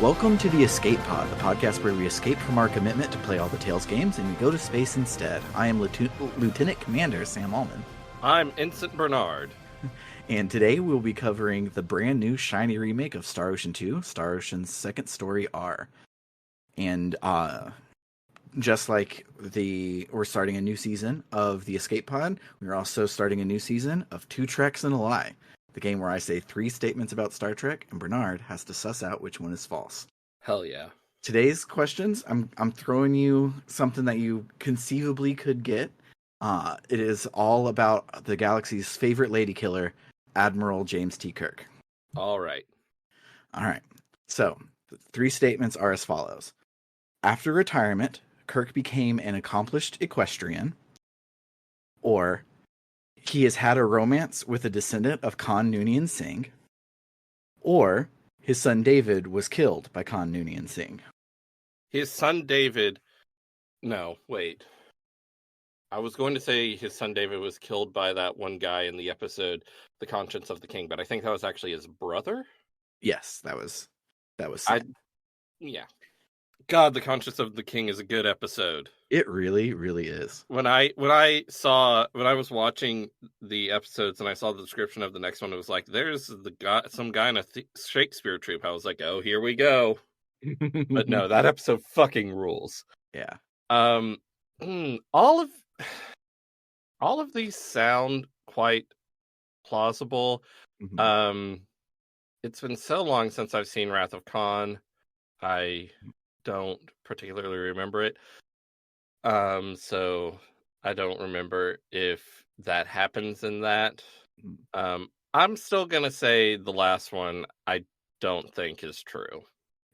Welcome to the Escape Pod, the podcast where we escape from our commitment to play all the Tales games and we go to space instead. I am Lieutenant Commander Sam Allman. I'm Ensign Bernard. And today we'll be covering the brand new shiny remake of Star Ocean 2, Star Ocean's Second Story R. And just like we're starting a new season of the Escape Pod, we're also starting a new season of Two Treks and a Lie. The game where I say 3 statements about Star Trek, and Bernard has to suss out which one is false. Hell yeah. Today's questions, I'm throwing you something that you conceivably could get. It is all about the galaxy's favorite lady killer, Admiral James T. Kirk. All right. So, the 3 statements are as follows. After retirement, Kirk became an accomplished equestrian, or he has had a romance with a descendant of Khan Noonien Singh, or his son David was killed by Khan Noonien Singh. His son David... No, wait. I was going to say his son David was killed by that one guy in the episode, The Conscience of the King, but I think that was actually his brother? Yes, that was Yeah. God, The Conscience of the King is a good episode. It really, really is. When I was watching the episodes and I saw the description of the next one, it was like, there's some guy in a Shakespeare troupe. I was like, oh, here we go. But no, that episode fucking rules. Yeah. All of these sound quite plausible. Mm-hmm. It's been so long since I've seen Wrath of Khan. I don't particularly remember it. So I don't remember if that happens in that. I'm still gonna say the last one I don't think is true.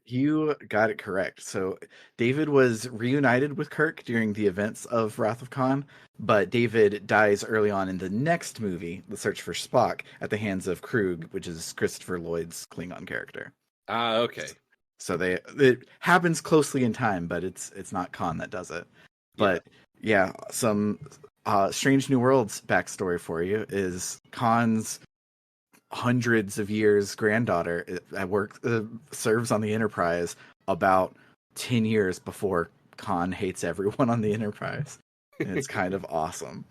You got it correct. So David was reunited with Kirk during the events of Wrath of Khan, but David dies early on in the next movie, The Search for Spock, at the hands of Krug, which is Christopher Lloyd's Klingon character. Okay. So it happens closely in time, but it's not Khan that does it. But yeah, some Strange New Worlds backstory for you is Khan's hundreds of years granddaughter at work serves on the Enterprise about 10 years before Khan hates everyone on the Enterprise. And it's kind of awesome.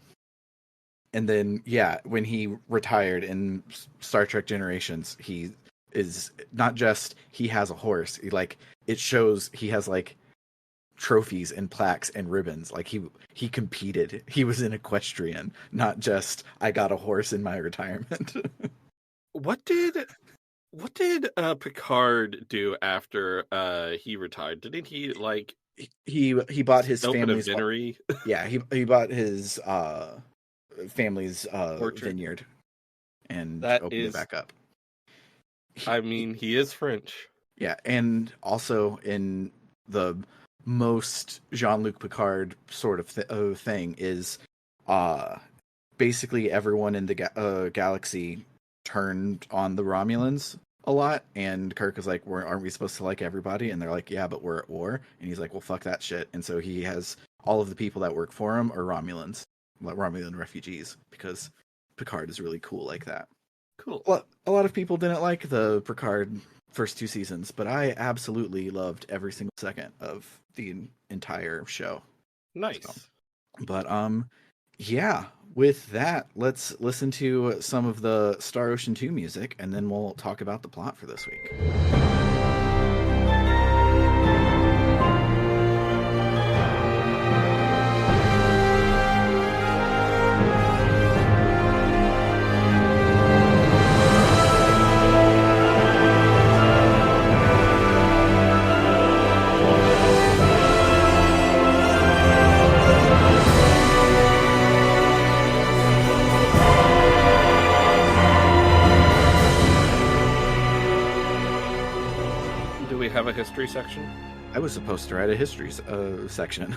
And then, when he retired in Star Trek Generations, he is not just he has a horse. It shows he has trophies and plaques and ribbons. He competed. He was an equestrian, not just I got a horse in my retirement. What did Picard do after he retired? Didn't he he bought his family's winery? Yeah, he bought his family's vineyard and opened it back up. I mean, he is French. Yeah, and also in the most Jean-Luc Picard sort of thing is basically everyone in the galaxy turned on the Romulans a lot, and Kirk is like, aren't we supposed to like everybody? And they're like, yeah, but we're at war. And he's like, well, fuck that shit. And so he has all of the people that work for him are Romulans, Romulan refugees, because Picard is really cool like that. Cool. Well, a lot of people didn't like the Picard first 2 seasons, but I absolutely loved every single second of the entire show. Nice. So, but with that, let's listen to some of the Star Ocean 2 music, and then we'll talk about the plot for this week. Have a history section? I was supposed to write a history section.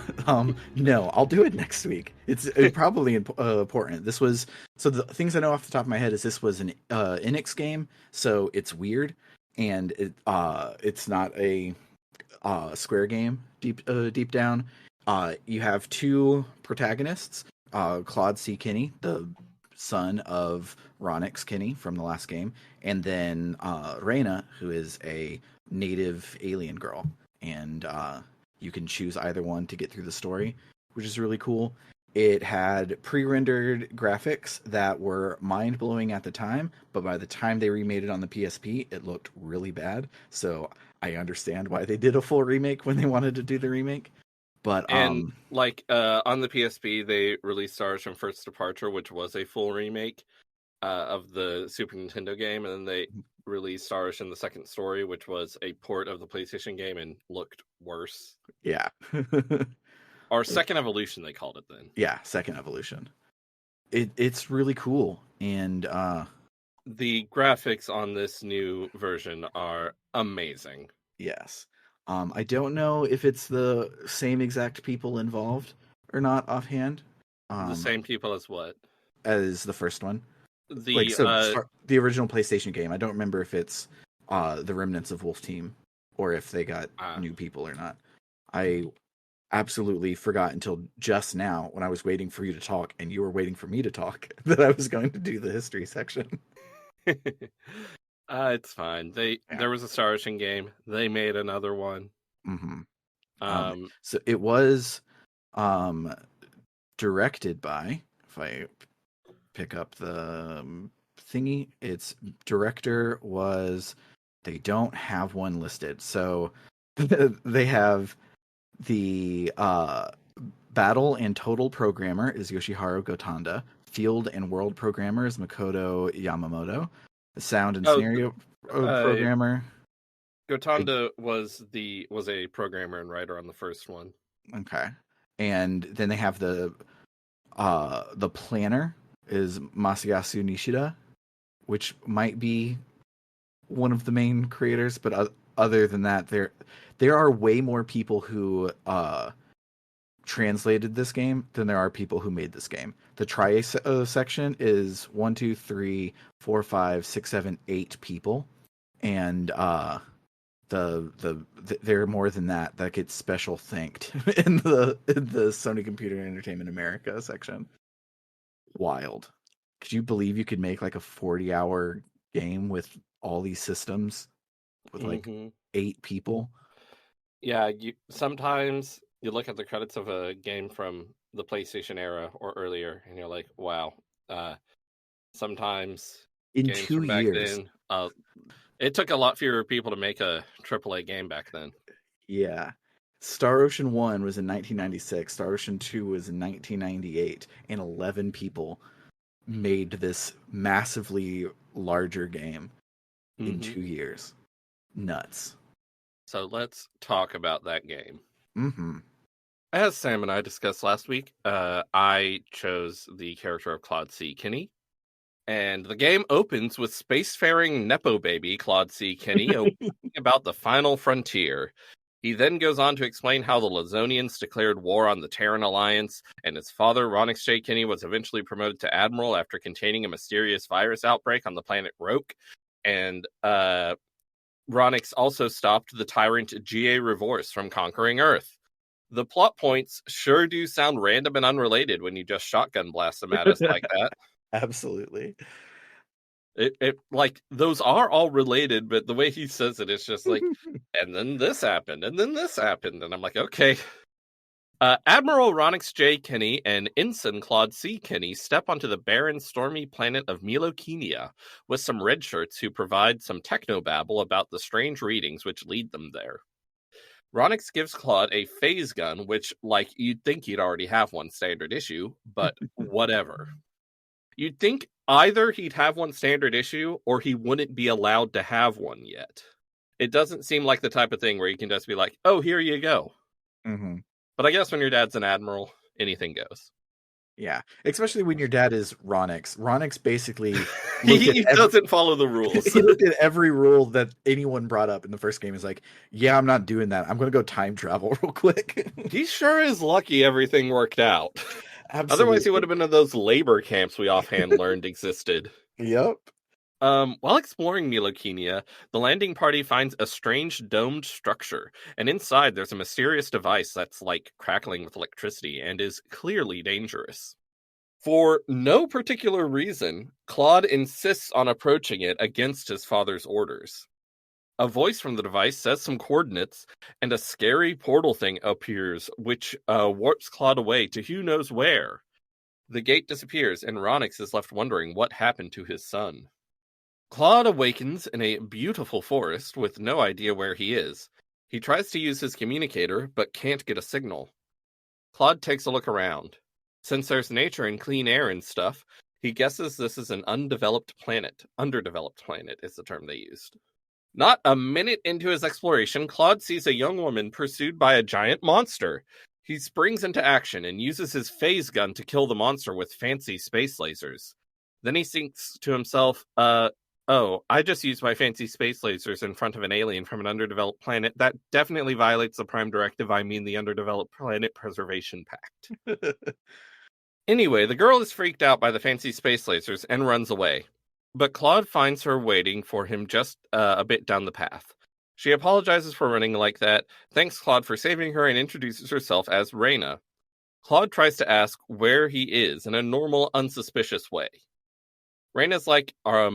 No, I'll do it next week. It's probably important. The things I know off the top of my head is this was an Enix game, so it's weird, and it's not a Square game deep down. You have 2 protagonists, Claude C. Kinney, the son of Ronix Kinney from the last game, and then Reyna, who is a native alien girl, and you can choose either one to get through the story, which is really cool. It had pre-rendered graphics that were mind-blowing at the time, but by the time they remade it on the PSP, it looked really bad. So I understand why they did a full remake when they wanted to do the remake. But And like on the PSP, they released Stars from First Departure, which was a full remake of the Super Nintendo game, and then they released Stars in the Second Story, which was a port of the PlayStation game and looked worse. yeah. Or Second Evolution, they called it then. Yeah, Second Evolution. It's really cool, and the graphics on this new version are amazing. yes. I don't know if it's the same exact people involved or not offhand. The same people as what? As the first one. The The original PlayStation game. I don't remember if it's the remnants of Wolf Team or if they got new people or not. I absolutely forgot until just now when I was waiting for you to talk and you were waiting for me to talk that I was going to do the history section. It's fine. There was a Star Ocean game. They made another one. Mm-hmm. So it was directed by, if I pick up the thingy, its director was, they don't have one listed. So they have the battle and total programmer is Yoshiharu Gotanda. Field and world programmer is Makoto Yamamoto. The sound and scenario programmer. Gotanda was a programmer and writer on the first one. Okay. And then they have the planner is Masayasu Nishida, which might be one of the main creators, but other than that, there are way more people who translated this game than there are people who made this game. The try section is 1, 2, 3, 4, 5, 6, 7, 8 people, and there are more than that gets special thanked in the Sony Computer Entertainment America section. Wild. Could you believe you could make like a 40-hour game with all these systems with like 8 people? Yeah, sometimes you look at the credits of a game from the PlayStation era or earlier, and you're like, wow. Sometimes in games 2 from back years, then, it took a lot fewer people to make a AAA game back then. Yeah. Star Ocean 1 was in 1996, Star Ocean 2 was in 1998, and 11 people made this massively larger game in 2 years. Nuts. So let's talk about that game. Mm-hmm. As Sam and I discussed last week, I chose the character of Claude C. Kinney. And the game opens with spacefaring Nepo baby Claude C. Kinney about the final frontier. He then goes on to explain how the Lazonians declared war on the Terran Alliance, and his father, Ronix J. Kinney, was eventually promoted to Admiral after containing a mysterious virus outbreak on the planet Roke. And Ronix also stopped the tyrant G.A. Revorce from conquering Earth. The plot points sure do sound random and unrelated when you just shotgun blast them at us like that. Absolutely. It like those are all related, but the way he says it, it's just like, and then this happened, and then this happened, and I'm like, okay. Admiral Ronix J. Kinney and Ensign Claude C. Kinney step onto the barren, stormy planet of Milokenia with some red shirts who provide some technobabble about the strange readings which lead them there. Ronix gives Claude a phase gun, which, like, you'd think he'd already have one standard issue, but whatever. You'd think either he'd have one standard issue or he wouldn't be allowed to have one yet. It doesn't seem like the type of thing where you can just be like, oh, here you go. Mm-hmm. But I guess when your dad's an admiral, anything goes. Yeah, especially when your dad is Ronix. Ronix basically he doesn't follow the rules. He looked at every rule that anyone brought up in the first game. Is like, yeah, I'm not doing that. I'm going to go time travel real quick. He sure is lucky everything worked out. Absolutely. Otherwise, he would have been in those labor camps we offhand learned existed. Yep. While exploring Milokenia, the landing party finds a strange domed structure, and inside there's a mysterious device that's like crackling with electricity and is clearly dangerous. For no particular reason, Claude insists on approaching it against his father's orders. A voice from the device says some coordinates, and a scary portal thing appears, which warps Claude away to who knows where. The gate disappears, and Ronix is left wondering what happened to his son. Claude awakens in a beautiful forest with no idea where he is. He tries to use his communicator, but can't get a signal. Claude takes a look around. Since there's nature and clean air and stuff, he guesses this is an undeveloped planet. Underdeveloped planet is the term they used. Not a minute into his exploration, Claude sees a young woman pursued by a giant monster. He springs into action and uses his phase gun to kill the monster with fancy space lasers. Then he thinks to himself, oh, I just used my fancy space lasers in front of an alien from an underdeveloped planet. That definitely violates the Prime Directive, I mean the Underdeveloped Planet Preservation Pact. Anyway, the girl is freaked out by the fancy space lasers and runs away. But Claude finds her waiting for him just a bit down the path. She apologizes for running like that, thanks Claude for saving her, and introduces herself as Reyna. Claude tries to ask where he is in a normal, unsuspicious way. Reyna's like, are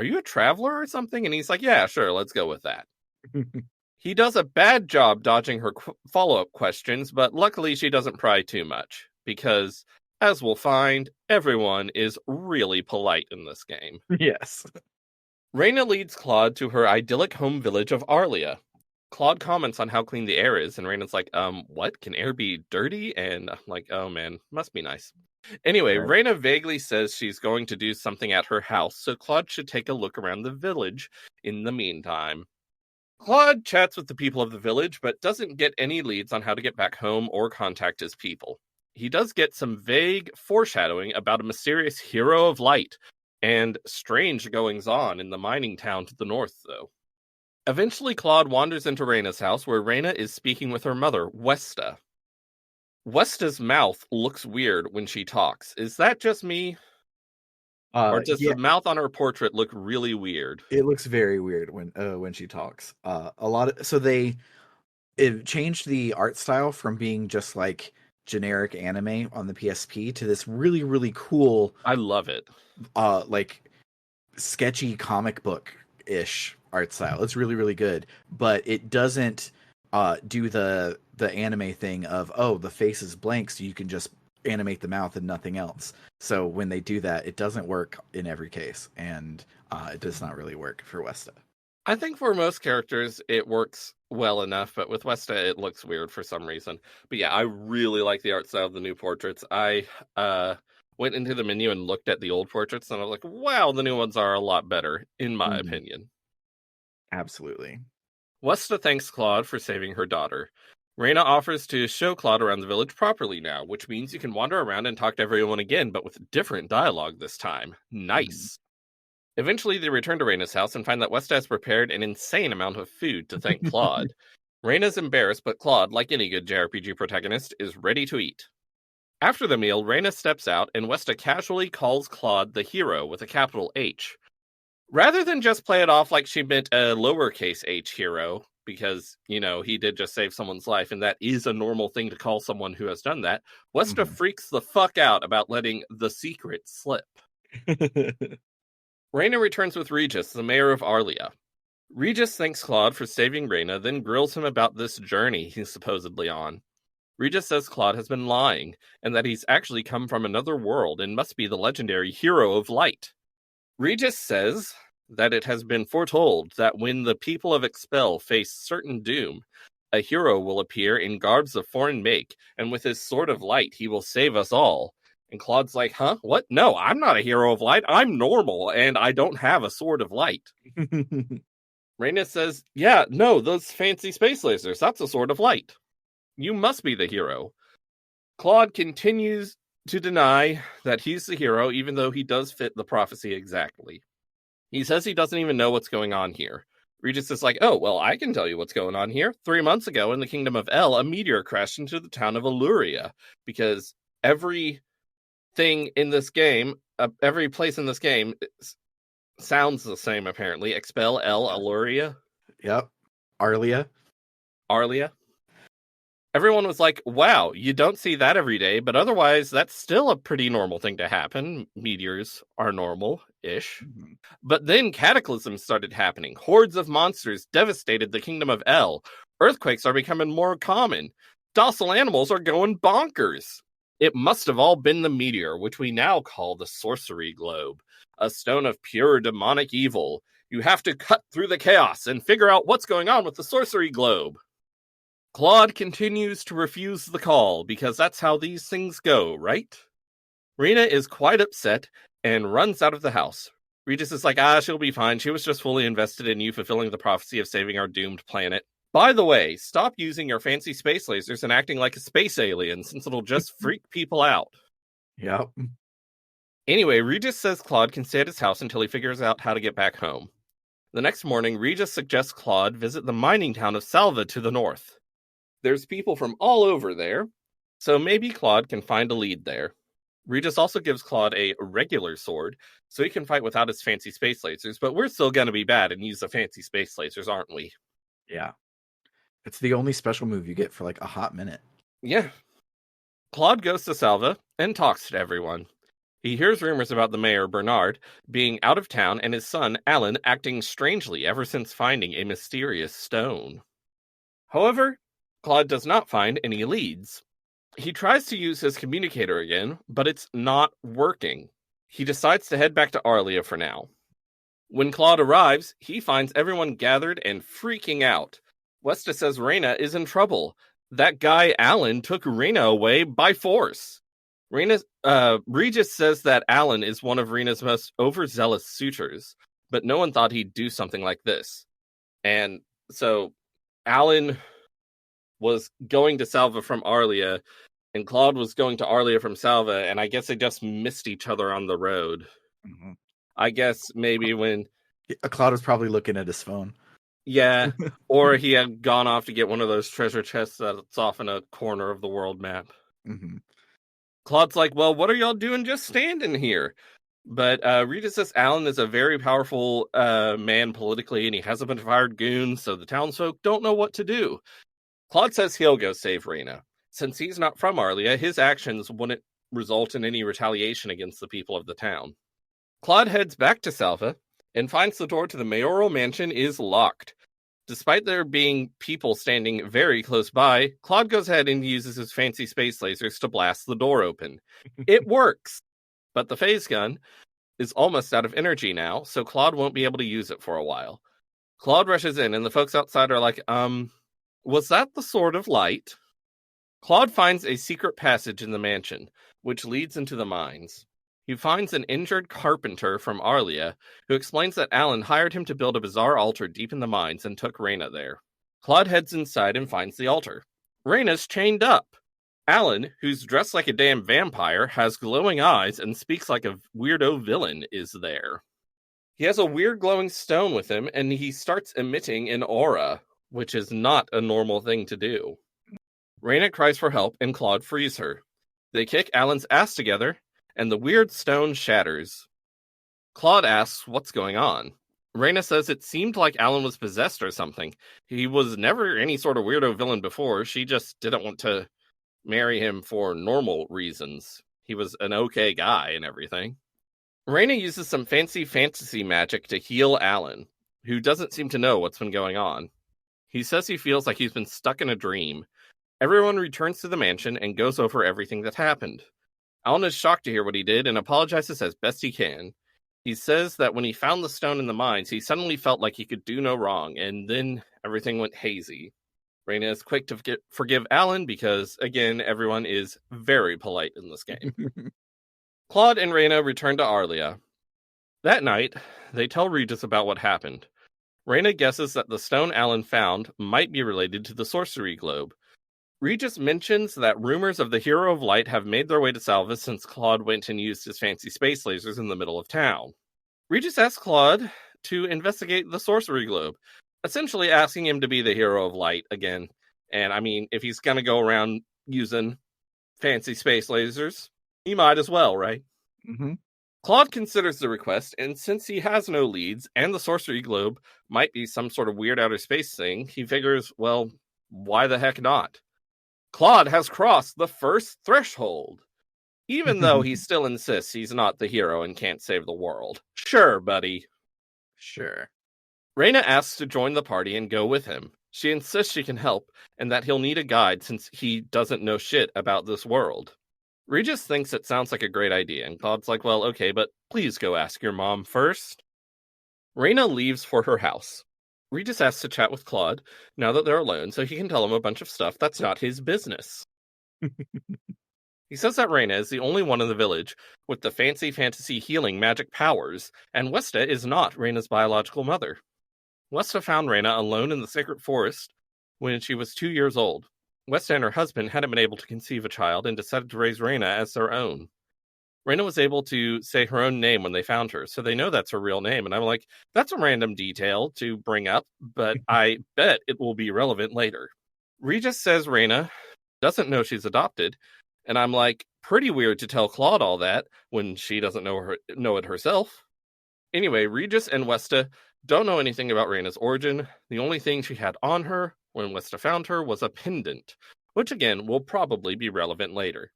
you a traveler or something? And he's like, yeah, sure, let's go with that. He does a bad job dodging her follow-up questions, but luckily she doesn't pry too much, because, as we'll find, everyone is really polite in this game. Yes. Reyna leads Claude to her idyllic home village of Arlia. Claude comments on how clean the air is, and Reyna's like, what? Can air be dirty? And I'm like, oh man, must be nice. Anyway, Right. Reyna vaguely says she's going to do something at her house, so Claude should take a look around the village in the meantime. Claude chats with the people of the village, but doesn't get any leads on how to get back home or contact his people. He does get some vague foreshadowing about a mysterious hero of light, and strange goings-on in the mining town to the north, though. Eventually, Claude wanders into Reyna's house, where Reyna is speaking with her mother, Westa. Westa's mouth looks weird when she talks. Is that just me? Or does Yeah, the mouth on her portrait look really weird? it looks very weird when she talks. It changed the art style from being just like generic anime on the PSP to this really, really cool, I love it. like sketchy comic book ish art style. It's really, really good, but it doesn't do the anime thing of, oh, the face is blank, so you can just animate the mouth and nothing else. So when they do that, it doesn't work in every case, and it does not really work for Westa. I think for most characters it works well enough, but with Westa it looks weird for some reason. But yeah, I really like the art style of the new portraits. I went into the menu and looked at the old portraits, and I was like, wow, the new ones are a lot better, in my opinion. Absolutely. Westa thanks Claude for saving her daughter. Reyna offers to show Claude around the village properly now, which means you can wander around and talk to everyone again, but with different dialogue this time. Nice. Eventually, they return to Reyna's house and find that Westa has prepared an insane amount of food to thank Claude. Reyna's embarrassed, but Claude, like any good JRPG protagonist, is ready to eat. After the meal, Reyna steps out, and Westa casually calls Claude the hero with a capital H. Rather than just play it off like she meant a lowercase h hero, because, he did just save someone's life, and that is a normal thing to call someone who has done that, Westa freaks the fuck out about letting the secret slip. Reyna returns with Regis, the mayor of Arlia. Regis thanks Claude for saving Reyna, then grills him about this journey he's supposedly on. Regis says Claude has been lying, and that he's actually come from another world and must be the legendary hero of light. Regis says that it has been foretold that when the people of Expel face certain doom, a hero will appear in garbs of foreign make, and with his sword of light he will save us all. And Claude's like, huh? What? No, I'm not a hero of light. I'm normal, and I don't have a sword of light. Reyna says, yeah, no, those fancy space lasers, that's a sword of light. You must be the hero. Claude continues to deny that he's the hero, even though he does fit the prophecy exactly. He says he doesn't even know what's going on here. Regis is like, oh, well, I can tell you what's going on here. 3 months ago in the kingdom of El, a meteor crashed into the town of Aluria, because every in this game, every place in this game sounds the same, apparently. Expel, El, Aluria. Yep. Arlia. Everyone was like, wow, you don't see that every day, but otherwise, that's still a pretty normal thing to happen. Meteors are normal-ish. Mhm. But then cataclysms started happening. Hordes of monsters devastated the kingdom of El. Earthquakes are becoming more common. Docile animals are going bonkers. It must have all been the meteor, which we now call the sorcery globe, a stone of pure demonic evil. You have to cut through the chaos and figure out what's going on with the sorcery globe. Claude continues to refuse the call because that's how these things go, right? Rena is quite upset and runs out of the house. Regis is like, she'll be fine. She was just fully invested in you fulfilling the prophecy of saving our doomed planet. By the way, stop using your fancy space lasers and acting like a space alien, since it'll just freak people out. Yep. Anyway, Regis says Claude can stay at his house until he figures out how to get back home. The next morning, Regis suggests Claude visit the mining town of Salva to the north. There's people from all over there, so maybe Claude can find a lead there. Regis also gives Claude a regular sword, so he can fight without his fancy space lasers, but we're still going to be bad and use the fancy space lasers, aren't we? Yeah. It's the only special move you get for like a hot minute. Yeah. Claude goes to Salva and talks to everyone. He hears rumors about the mayor, Bernard, being out of town and his son, Alan, acting strangely ever since finding a mysterious stone. However, Claude does not find any leads. He tries to use his communicator again, but it's not working. He decides to head back to Arlia for now. When Claude arrives, he finds everyone gathered and freaking out. Westa says Rena is in trouble. That guy Alan took Rena away by force. Regis says that Alan is one of Rena's most overzealous suitors, but no one thought he'd do something like this. And so Alan was going to Salva from Arlia, and Claude was going to Arlia from Salva, and I guess they just missed each other on the road. Mm-hmm. I guess maybe when... Claude was probably looking at his phone. Yeah, or he had gone off to get one of those treasure chests that's off in a corner of the world map. Mm-hmm. Claude's like, well, what are y'all doing just standing here? But Regis says Alan is a very powerful man politically, and he has a bunch of hired goons, so the townsfolk don't know what to do. Claude says he'll go save Rena. Since he's not from Arlia, his actions wouldn't result in any retaliation against the people of the town. Claude heads back to Salva and finds the door to the mayoral mansion is locked. Despite there being people standing very close by, Claude goes ahead and uses his fancy space lasers to blast the door open. It works, but the phase gun is almost out of energy now, so Claude won't be able to use it for a while. Claude rushes in, and the folks outside are like, was that the Sword of Light? Claude finds a secret passage in the mansion, which leads into the mines. He finds an injured carpenter from Arlia, who explains that Alan hired him to build a bizarre altar deep in the mines and took Rena there. Claude heads inside and finds the altar. Rena's chained up. Alan, who's dressed like a damn vampire, has glowing eyes and speaks like a weirdo villain, is there. He has a weird glowing stone with him, and he starts emitting an aura, which is not a normal thing to do. Rena cries for help, and Claude frees her. They kick Alan's ass together, and the weird stone shatters. Claude asks what's going on. Rena says it seemed like Alan was possessed or something. He was never any sort of weirdo villain before. She just didn't want to marry him for normal reasons. He was an okay guy and everything. Rena uses some fantasy magic to heal Alan, who doesn't seem to know what's been going on. He says he feels like he's been stuck in a dream. Everyone returns to the mansion and goes over everything that happened. Alan is shocked to hear what he did and apologizes as best he can. He says that when he found the stone in the mines, he suddenly felt like he could do no wrong, and then everything went hazy. Rena is quick to forgive Alan because, again, everyone is very polite in this game. Claude and Rena return to Arlia. That night, they tell Regis about what happened. Rena guesses that the stone Alan found might be related to the sorcery globe. Regis mentions that rumors of the Hero of Light have made their way to Salva since Claude went and used his fancy space lasers in the middle of town. Regis asks Claude to investigate the sorcery globe, essentially asking him to be the Hero of Light again. And I mean, if he's going to go around using fancy space lasers, he might as well, right? Mm-hmm. Claude considers the request, and since he has no leads, and the sorcery globe might be some sort of weird outer space thing, he figures, well, why the heck not? Claude has crossed the first threshold. Even though he still insists he's not the hero and can't save the world. Sure, buddy. Sure. Reyna asks to join the party and go with him. She insists she can help, and that he'll need a guide since he doesn't know shit about this world. Regis thinks it sounds like a great idea, and Claude's like, well, okay, but please go ask your mom first. Reyna leaves for her house. Regis asks to chat with Claude, now that they're alone, so he can tell him a bunch of stuff that's not his business. He says that Reyna is the only one in the village with the fantasy healing magic powers, and Westa is not Reyna's biological mother. Westa found Reyna alone in the sacred forest when she was 2 years old. Westa and her husband hadn't been able to conceive a child and decided to raise Reyna as their own. Reyna was able to say her own name when they found her, so they know that's her real name. And I'm like, that's a random detail to bring up, but I bet it will be relevant later. Regis says Reyna doesn't know she's adopted, and I'm like, pretty weird to tell Claude all that when she doesn't know it herself. Anyway, Regis and Westa don't know anything about Reyna's origin. The only thing she had on her when Westa found her was a pendant, which again will probably be relevant later.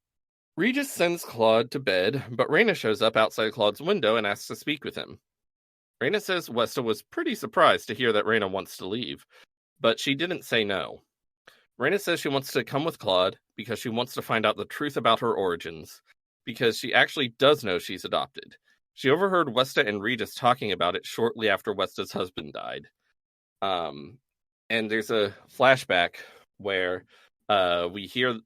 Regis sends Claude to bed, but Reyna shows up outside Claude's window and asks to speak with him. Reyna says Westa was pretty surprised to hear that Reyna wants to leave, but she didn't say no. Reyna says she wants to come with Claude because she wants to find out the truth about her origins, because she actually does know she's adopted. She overheard Westa and Regis talking about it shortly after Westa's husband died. And there's a flashback where we hear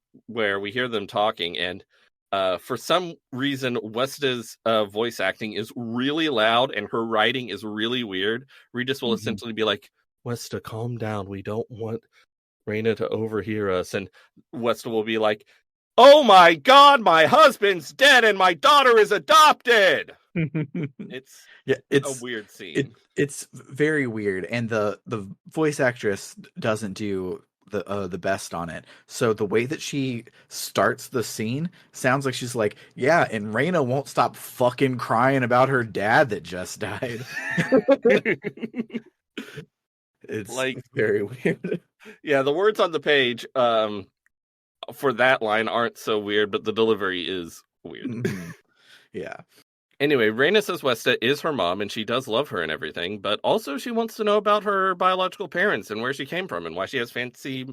them talking, and for some reason Westa's voice acting is really loud and her writing is really weird. Regis will essentially be like, Westa, calm down. We don't want Reyna to overhear us. And Westa will be like, oh my god, my husband's dead and my daughter is adopted. It's a weird scene. It's very weird, and the voice actress doesn't do the best on it. So the way that she starts the scene sounds like she's like, yeah, and Reyna won't stop fucking crying about her dad that just died. It's like very weird. Yeah, the words on the page for that line aren't so weird, but the delivery is weird. Mm-hmm. Yeah. Anyway, Reyna says Westa is her mom and she does love her and everything, but also she wants to know about her biological parents and where she came from and why she has fantasy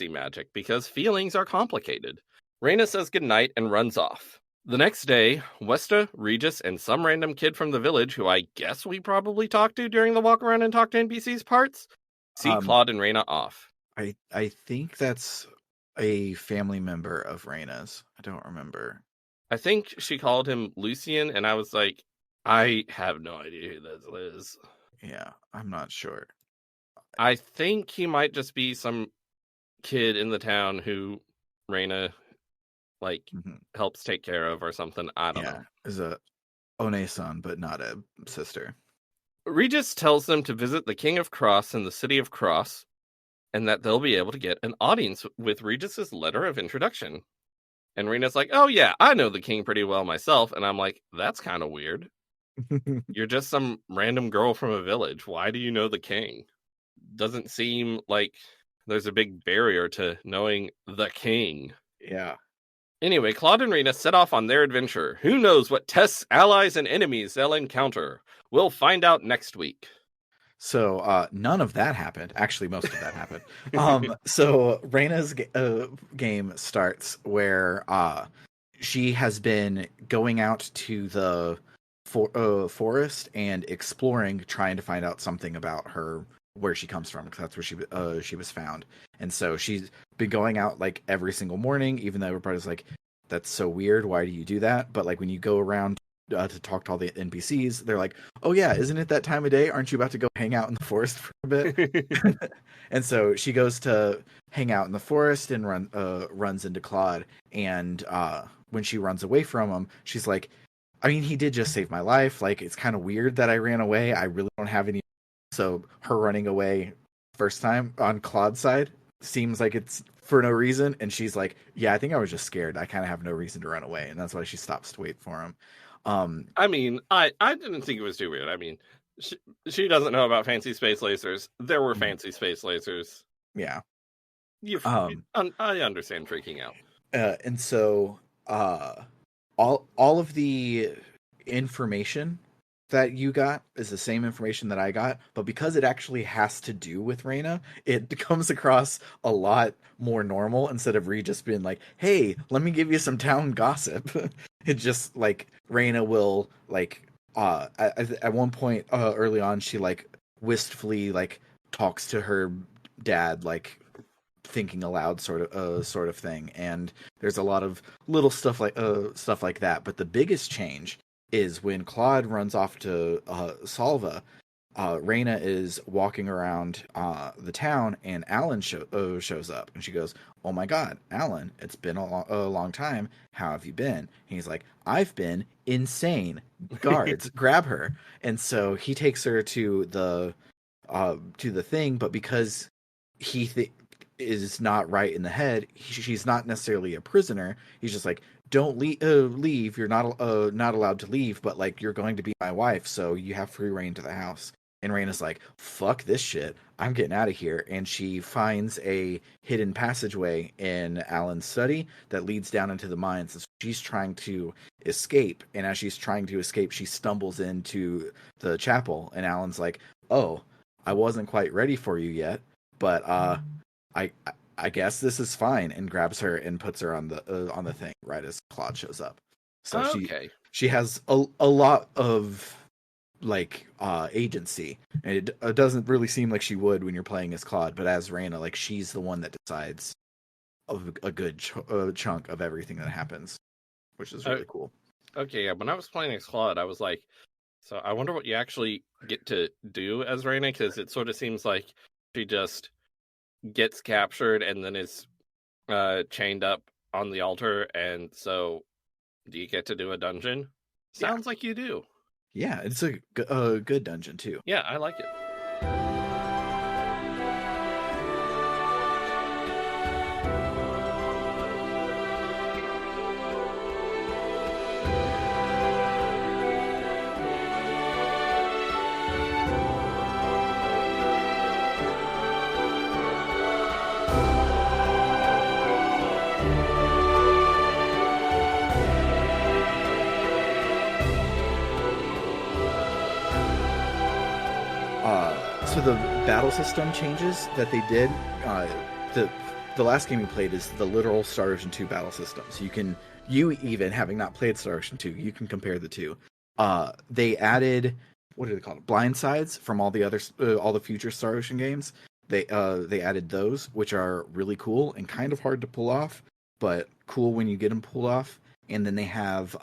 magic, because feelings are complicated. Reyna says goodnight and runs off. The next day, Westa, Regis, and some random kid from the village, who I guess we probably talked to during the walk around and talk to NPCs parts, see Claude and Reyna off. I think that's a family member of Reyna's. I don't remember. I think she called him Lucien, and I was like, I have no idea who this is. Yeah, I'm not sure. I think he might just be some kid in the town who Reyna helps take care of or something. I don't know. Is a One-san, but not a sister. Regis tells them to visit the King of Cross in the city of Cross, and that they'll be able to get an audience with Regis's letter of introduction. And Reyna's like, oh yeah, I know the king pretty well myself. And I'm like, that's kind of weird. You're just some random girl from a village. Why do you know the king? Doesn't seem like there's a big barrier to knowing the king. Yeah. Anyway, Claude and Reyna set off on their adventure. Who knows what tests, allies, and enemies they'll encounter? We'll find out next week. So none of that happened. Actually, most of that happened. So Reyna's game starts where she has been going out to the forest and exploring, trying to find out something about her, where she comes from, because that's where she was found. And so she's been going out like every single morning, even though everybody's like, that's so weird. Why do you do that? But like when you go around to talk to all the NPCs, they're like, oh yeah, isn't it that time of day? Aren't you about to go hang out in the forest for a bit? And so she goes to hang out in the forest and runs into Claude. And when she runs away from him, she's like, I mean, he did just save my life. Like, it's kind of weird that I ran away. I really don't have any. So her running away first time on Claude's side seems like it's for no reason. And she's like, yeah, I think I was just scared. I kind of have no reason to run away. And that's why she stops to wait for him. I mean, I didn't think it was too weird. I mean, she doesn't know about fancy space lasers. There were fancy space lasers. Yeah. Um, I understand freaking out. and so all of the information that you got is the same information that I got, but because it actually has to do with Reina, it comes across a lot more normal instead of Ree just being like, "Hey, let me give you some town gossip." It just like Reina will like at one point early on she like wistfully like talks to her dad like thinking aloud sort of thing, and there's a lot of little stuff like that, but the biggest change is when Claude runs off to Salva. Reina is walking around the town, and Alan shows up, and she goes, "Oh my God, Alan! It's been a long time. How have you been?" And he's like, "I've been insane. Guards, grab her!" And so he takes her to the thing, but because he is not right in the head, she's not necessarily a prisoner. He's just like, don't leave. You're not allowed to leave, but like you're going to be my wife, so you have free reign to the house. And Raina's like, fuck this shit. I'm getting out of here. And she finds a hidden passageway in Alan's study that leads down into the mines. And so she's trying to escape. And as she's trying to escape, she stumbles into the chapel. And Alan's like, oh, I wasn't quite ready for you yet, but I I guess this is fine, and grabs her and puts her on the thing right as Claude shows up. So Okay. she has a lot of like agency, and it doesn't really seem like she would when you're playing as Claude, but as Reina, like she's the one that decides of a good chunk of everything that happens, which is Uh, really cool. okay, yeah. When I was playing as Claude, I was like, so I wonder what you actually get to do as Reina, because it sort of seems like she just gets captured and then is chained up on the altar. And so, do you get to do a dungeon? Yeah, Sounds like you do. yeah, it's a good dungeon too. Yeah, I like it. So the battle system changes that they did. The the last game you played is the literal Star Ocean 2 battle system. So you even having not played Star Ocean 2, you can compare the two. They added, what do they call it? Blind sides from all the future Star Ocean games. They added those, which are really cool and kind of hard to pull off, but cool when you get them pulled off. And then they have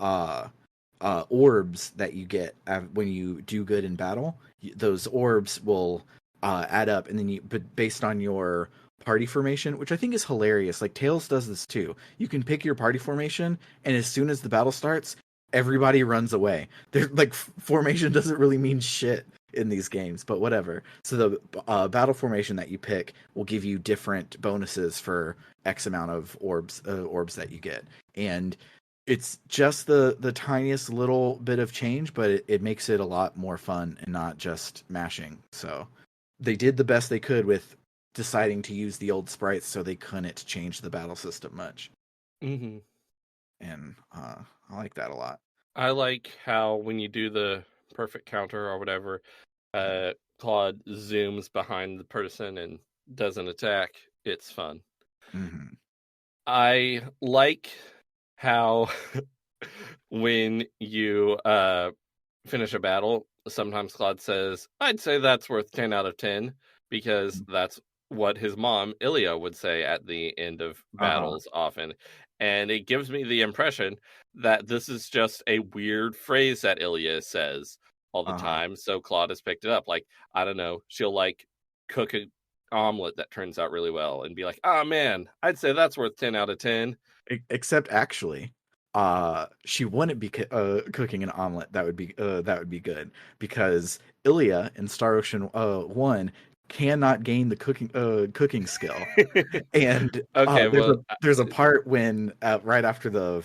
orbs that you get when you do good in battle. Those orbs will add up, and then but based on your party formation, which I think is hilarious. Like Tails does this too. You can pick your party formation, and as soon as the battle starts, everybody runs away. They're like formation doesn't really mean shit in these games, but whatever. So the battle formation that you pick will give you different bonuses for X amount of orbs that you get, and it's just the tiniest little bit of change, but it makes it a lot more fun and not just mashing. So they did the best they could with deciding to use the old sprites, so they couldn't change the battle system much. Mm-hmm. And I like that a lot. I like how when you do the perfect counter or whatever, Claude zooms behind the person and does an attack. It's fun. Mm-hmm. I like how when you finish a battle, sometimes Claude says, I'd say that's worth 10 out of 10, because that's what his mom, Ilya, would say at the end of Uh-huh. battles often. And it gives me the impression that this is just a weird phrase that Ilya says all the Uh-huh. time. So Claude has picked it up. Like, I don't know, she'll like cook an omelet that turns out really well and be like, oh man, I'd say that's worth 10 out of 10. Except actually, she wouldn't be cooking an omelet. That would be good, because Ilya in Star Ocean 1 cannot gain the cooking skill. And Okay, well, there's a part when right after the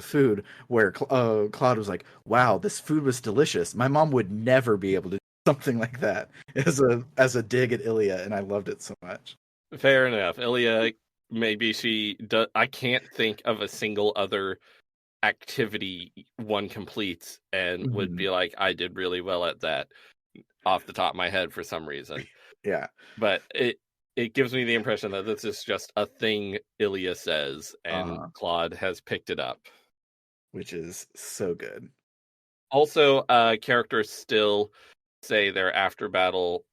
food where Claude was like, "Wow, this food was delicious. My mom would never be able to do something like that," as a dig at Ilya, and I loved it so much. Fair enough. Ilya, maybe she does. I can't think of a single other activity one completes and would Mhm. be like, I did really well at that off the top of my head for some reason. Yeah. But it gives me the impression that this is just a thing Ilya says, and Uh-huh. Claude has picked it up. Which is so good. Also, characters still say their after battle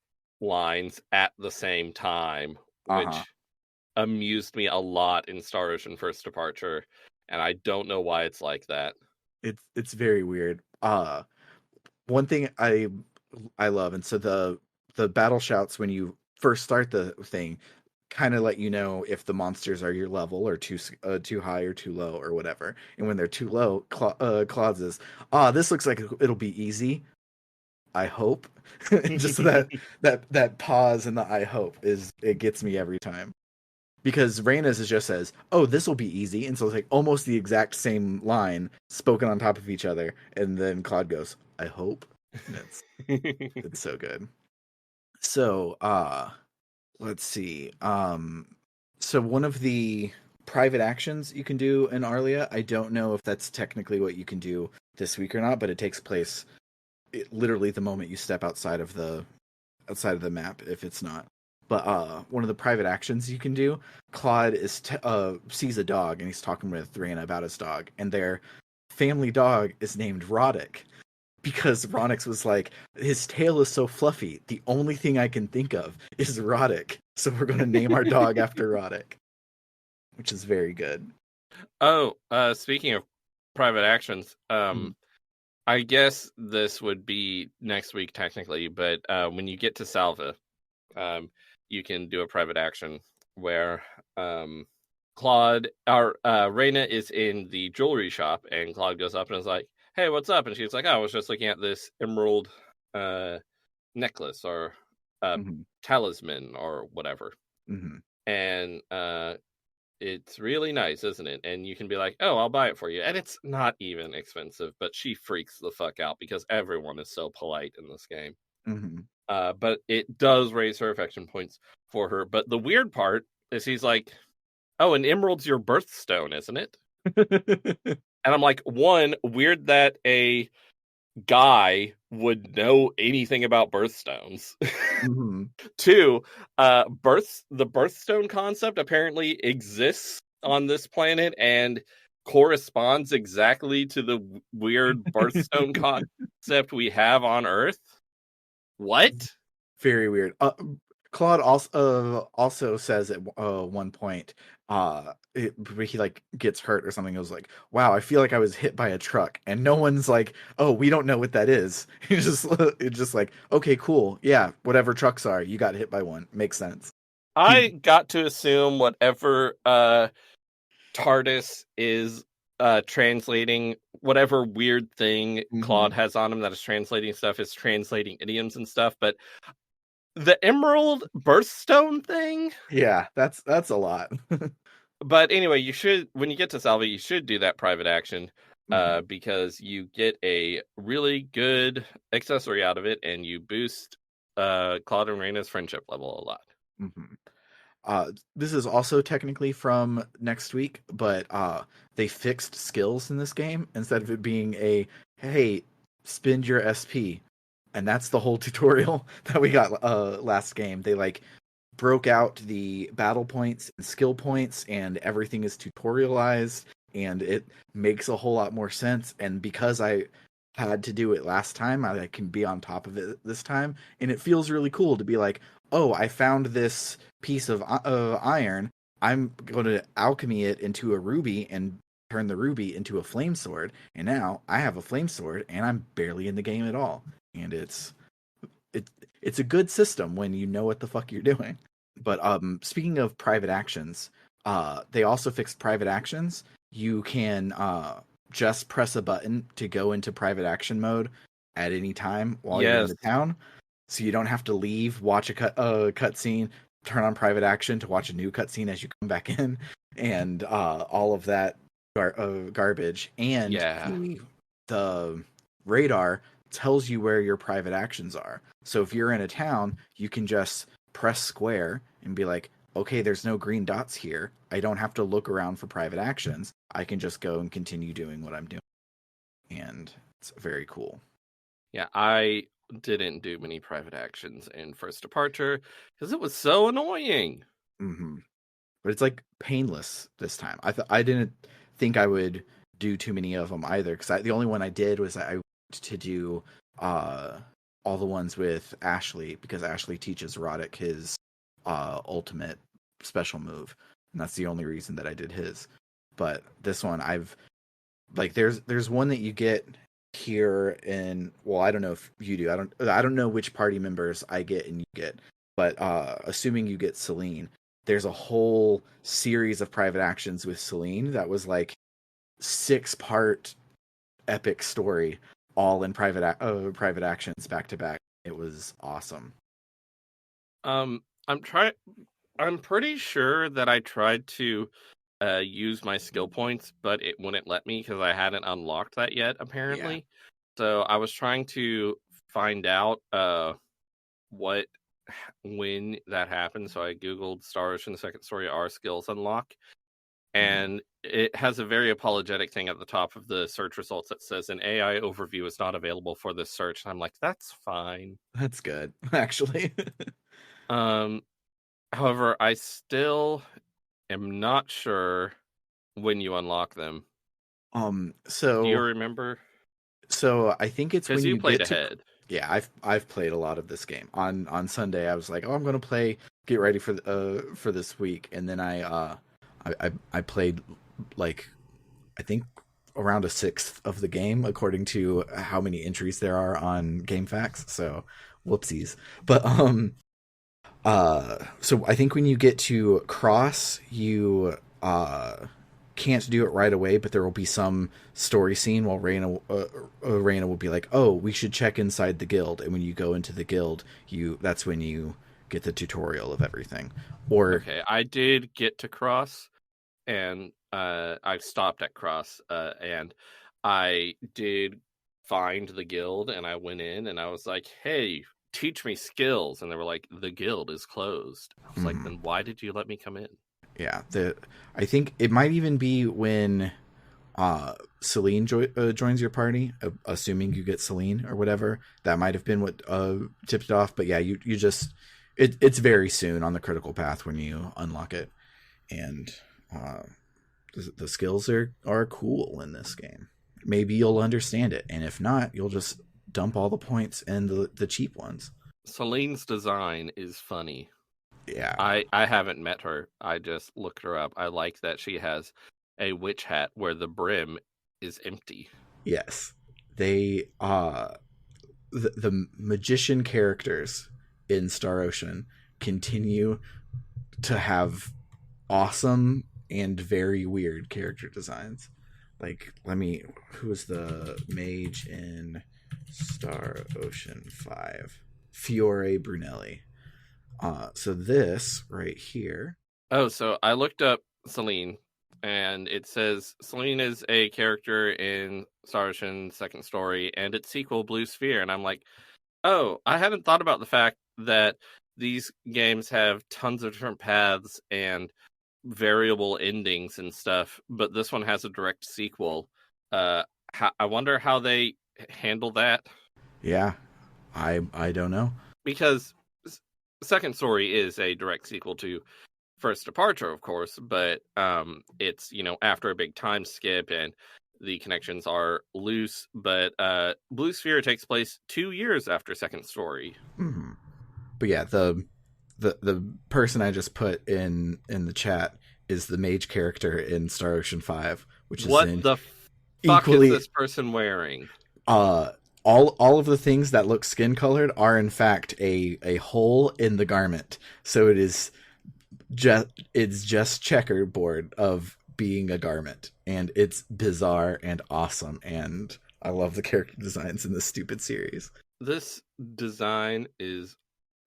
lines at the same time, Uh-huh. which amused me a lot in Star Ocean First Departure, and I don't know why it's like that. It's very weird. One thing I love, and so the battle shouts when you first start the thing kind of let you know if the monsters are your level or too high or too low or whatever. And when they're too low, Claude says, "Ah, this looks like it'll be easy. I hope." Just that pause and the "I hope" is it gets me every time. Because Reyna's is just says, "Oh, this will be easy," and so it's like almost the exact same line spoken on top of each other, and then Claude goes, "I hope," and it's so good. So, let's see. So one of the private actions you can do in Arlia, I don't know if that's technically what you can do this week or not, but it takes place literally the moment you step outside of the map if it's not. But one of the private actions you can do, Claude sees a dog and he's talking with Reyna about his dog, and their family dog is named Roddick because Ronix was like, his tail is so fluffy. The only thing I can think of is Roddick, so we're going to name our dog after Roddick, which is very good. Oh, speaking of private actions, Mhm. I guess this would be next week technically, but when you get to Salva, um, you can do a private action where Claude or Reyna is in the jewelry shop, and Claude goes up and is like, "Hey, what's up?" And she's like, "Oh, I was just looking at this emerald uh, necklace or Mhm. talisman or whatever," Mhm. and it's really nice, isn't it? And you can be like, "Oh, I'll buy it for you," and it's not even expensive, but she freaks the fuck out because everyone is so polite in this game. Mhm. But it does raise her affection points for her. But the weird part is he's like, "Oh, an emerald's your birthstone, isn't it?" And I'm like, one, weird that a guy would know anything about birthstones. Mhm. Two, the birthstone concept apparently exists on this planet and corresponds exactly to the weird birthstone concept we have on Earth. What? Very weird. Claude also says at one point, he like gets hurt or something. It was like, "Wow, I feel like I was hit by a truck," and no one's like, "Oh, we don't know what that is." It's just like, "Okay, cool, yeah, whatever trucks are, you got hit by one. Makes sense." I got to assume whatever TARDIS is translating whatever weird thing Hmm. Claude has on him that is translating stuff is translating idioms and stuff, but the Emerald Birthstone thing. Yeah, that's a lot. But anyway, you should when you get to Salva, you should do that private action Hmm. because you get a really good accessory out of it, and you boost Claude and Reyna's friendship level a lot. Hmm. This is also technically from next week, but they fixed skills in this game instead of it being a hey, spend your SP, and that's the whole tutorial that we got last game. They like broke out the battle points and skill points, and everything is tutorialized, and it makes a whole lot more sense. And because I had to do it last time, I can be on top of it this time, and it feels really cool to be like, oh, I found this piece of iron. I'm going to alchemy it into a ruby and turn the ruby into a flame sword, and now I have a flame sword, and I'm barely in the game at all. And it it's a good system when you know what the fuck you're doing. But speaking of private actions, they also fixed private actions. You can just press a button to go into private action mode at any time while you're in Yes, the town, so you don't have to leave, watch a cutscene, turn on private action to watch a new cutscene as you come back in, and all of that garbage. And yeah. the radar tells you where your private actions are. So if you're in a town, you can just press square and be like, okay, there's no green dots here. I don't have to look around for private actions. I can just go and continue doing what I'm doing. And it's very cool. Yeah, I didn't do many private actions in First Departure because it was so annoying. Hmm. But it's like painless this time. I didn't think I would do too many of them either, because the only one I did was I went to do uh, all the ones with Ashley, because Ashley teaches Roddick his ultimate special move, and that's the only reason that I did his. But this one, I've like there's one that you get here in, well, I don't know if you do. I don't know which party members I get and you get, but assuming you get Celine, there's a whole series of private actions with Celine that was like 6-part epic story, all in private actions back to back. It was awesome. I'm trying. I'm pretty sure that I tried to use my skill points, but it wouldn't let me because I hadn't unlocked that yet, Yeah. apparently. So I was trying to find out what when that happened. So I googled Star Ocean Second Story R skills unlock, Mhm. and it has a very apologetic thing at the top of the search results that says an AI overview is not available for this search. And I'm like, that's fine. That's good, actually. Um, However, I still am not sure when you unlock them. um Do you so remember? So I think it's Because when you you played get to, ahead. yeah, I've played a lot of this game. On Sunday I was like, "Oh, I'm going to play, get ready for this week." And then I played like, I think around a sixth of the game according to how many entries there are on GameFAQs. So, whoopsies. But so I think when you get to Cross, you can't do it right away, but there will be some story scene while Reina will be like, "Oh, we should check inside the guild," and when you go into the guild, that's when you get the tutorial of everything. Or Okay, I did get to Cross, and I stopped at Cross, and I did find the guild, and I went in, and I was like, "Hey, teach me skills," and they were like, "The guild is closed." I was like, mhm, "Then why did you let me come in?" yeah, the I think it might even be when Celine joins your party, assuming you get Celine or whatever. That might have been what tipped it off. But yeah, you just it's very soon on the critical path when you unlock it, and uh, the skills are cool in this game. Maybe you'll understand it, and if not, you'll just dump all the points in the cheap ones. Celine's design is funny. Yeah. I haven't met her. I just looked her up. I like that she has a witch hat where the brim is empty. Yes. They the magician characters in Star Ocean continue to have awesome and very weird character designs. Like, who is the mage in Star Ocean 5? Fiore Brunelli. So this right here. Oh, so I looked up Celine, and it says Celine is a character in Star Ocean Second Story and its sequel, Blue Sphere. And I'm like, oh, I hadn't thought about the fact that these games have tons of different paths and variable endings and stuff, but this one has a direct sequel. Uh, I wonder how they handle that Yeah, I don't know. because Second Story is a direct sequel to First Departure, of course, but it's after a big time skip and the connections are loose. But Blue Sphere takes place 2 years after Second Story. Hmm. But yeah, the person I just put in the chat is the mage character in Star Ocean 5, which is What in the fuck is equally this person wearing? uh all of the things that look skin colored are in fact a hole in the garment. So it's just checkerboard of being a garment, and it's bizarre and awesome, and I love the character designs in this stupid series. This design is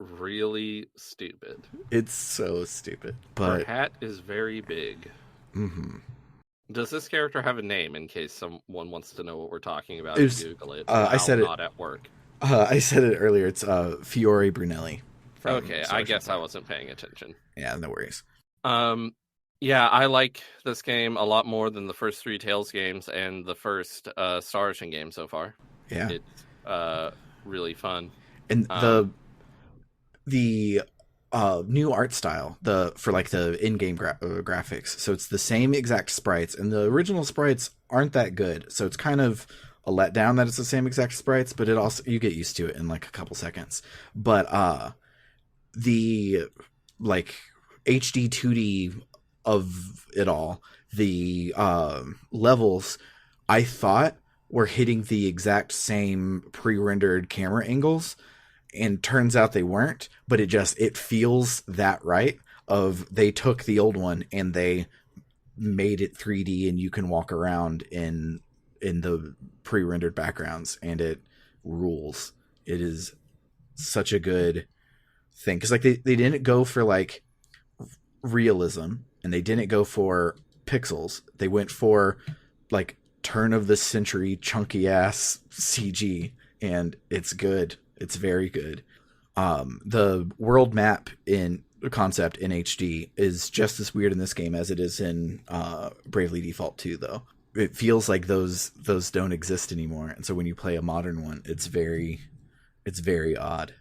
really stupid. It's so stupid, Her but hat is very big. mhm. Does this character have a name in case someone wants to know what we're talking about It and was Google it I while said it not at work? I said it earlier. It's Fiore Brunelli from Okay, I Star guess I Empire. wasn't paying attention. Yeah, no worries. Um, yeah, I like this game a lot more than the first three Tales games and the first Star Ocean game so far. Yeah, It's really fun. and Um, the new art style for like the in-game graphics, so it's the same exact sprites, and the original sprites aren't that good, so it's kind of a letdown that it's the same exact sprites, but it also, you get used to it in like a couple seconds. But the like HD 2D of it all, the levels, I thought were hitting the exact same pre-rendered camera angles, and turns out they weren't, but it feels that right. Of They took the old one and they made it 3D, and you can walk around in the pre-rendered backgrounds, and it rules. It is such a good thing, because like they didn't go for like realism, and they didn't go for pixels. They went for like turn of the century chunky ass CG, and it's good. It's very good. The world map in concept in HD is just as weird in this game as it is in Bravely Default 2, though. It feels like those don't exist anymore, and so when you play a modern one, it's very odd.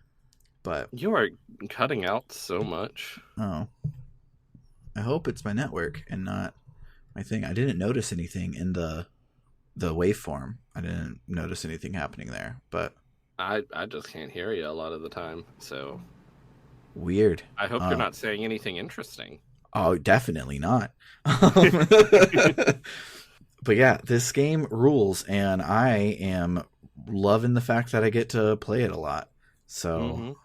But you are cutting out so much. oh, I hope it's my network and not my thing. I didn't notice anything in the waveform. I didn't notice anything happening there, but I just can't hear you a lot of the time. So weird. I hope you're not saying anything interesting. Oh, definitely not. But yeah, this game rules, and I am loving the fact that I get to play it a lot. So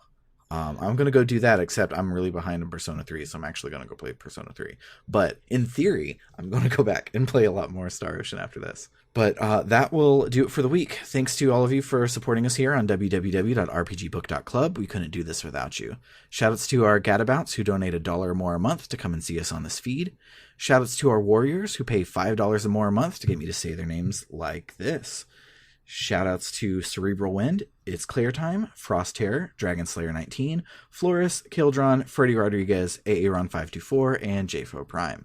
I'm going to go do that, except I'm really behind in Persona 3, so I'm actually going to go play Persona 3. But in theory, I'm going to go back and play a lot more Star Ocean after this. But that will do it for the week. Thanks to all of you for supporting us here on www.rpgbook.club. We couldn't do this without you. Shoutouts to our gadabouts who donate $1 or more a month to come and see us on this feed. Shoutouts to our warriors who pay $5 or more a month to get me to say their names like this. Shoutouts to Cerebral Wind, It's Clear Time, Frost Terror, Dragon Slayer 19, Floris, Kildron, Freddy Rodriguez, Aaron524, and JFO Prime.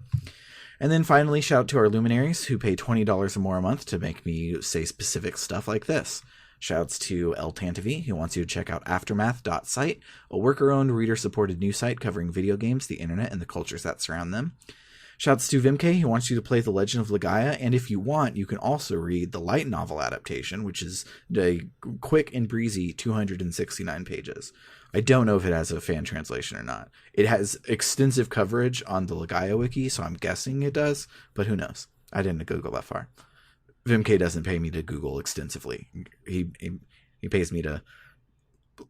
And then finally, shout out to our luminaries who pay $20 or more a month to make me say specific stuff like this. Shouts to El Tantavi, who wants you to check out aftermath.site, a worker-owned, reader-supported news site covering video games, the internet, and the cultures that surround them. Shouts to Vimke, who wants you to play The Legend of Legaia, and if you want, you can also read the light novel adaptation, which is a quick and breezy 269 pages. I don't know if it has a fan translation or not. It has extensive coverage on the Legaia wiki, so I'm guessing it does, but who knows? I didn't Google that far. Vimke doesn't pay me to Google extensively. He pays me to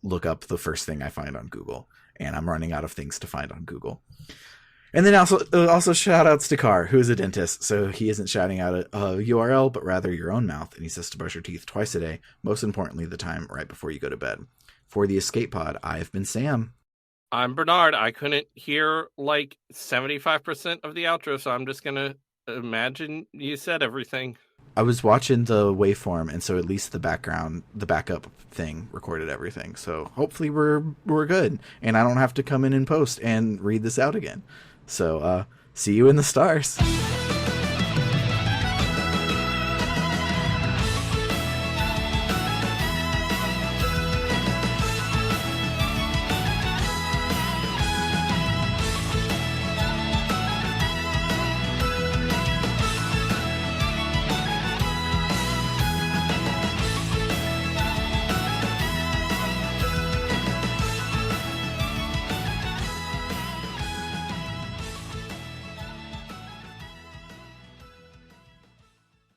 look up the first thing I find on Google, and I'm running out of things to find on Google. And then also shout outs to Carr, who is a dentist, so he isn't shouting out a URL, but rather your own mouth, and he says to brush your teeth twice a day, most importantly the time right before you go to bed. For the Escape Pod, I have been Sam. I'm Bernard. I couldn't hear like 75% of the outro, so I'm just going to imagine you said everything. I was watching the waveform, and so at least the backup thing recorded everything. So hopefully we're good, and I don't have to come in and post and read this out again. So see you in the stars.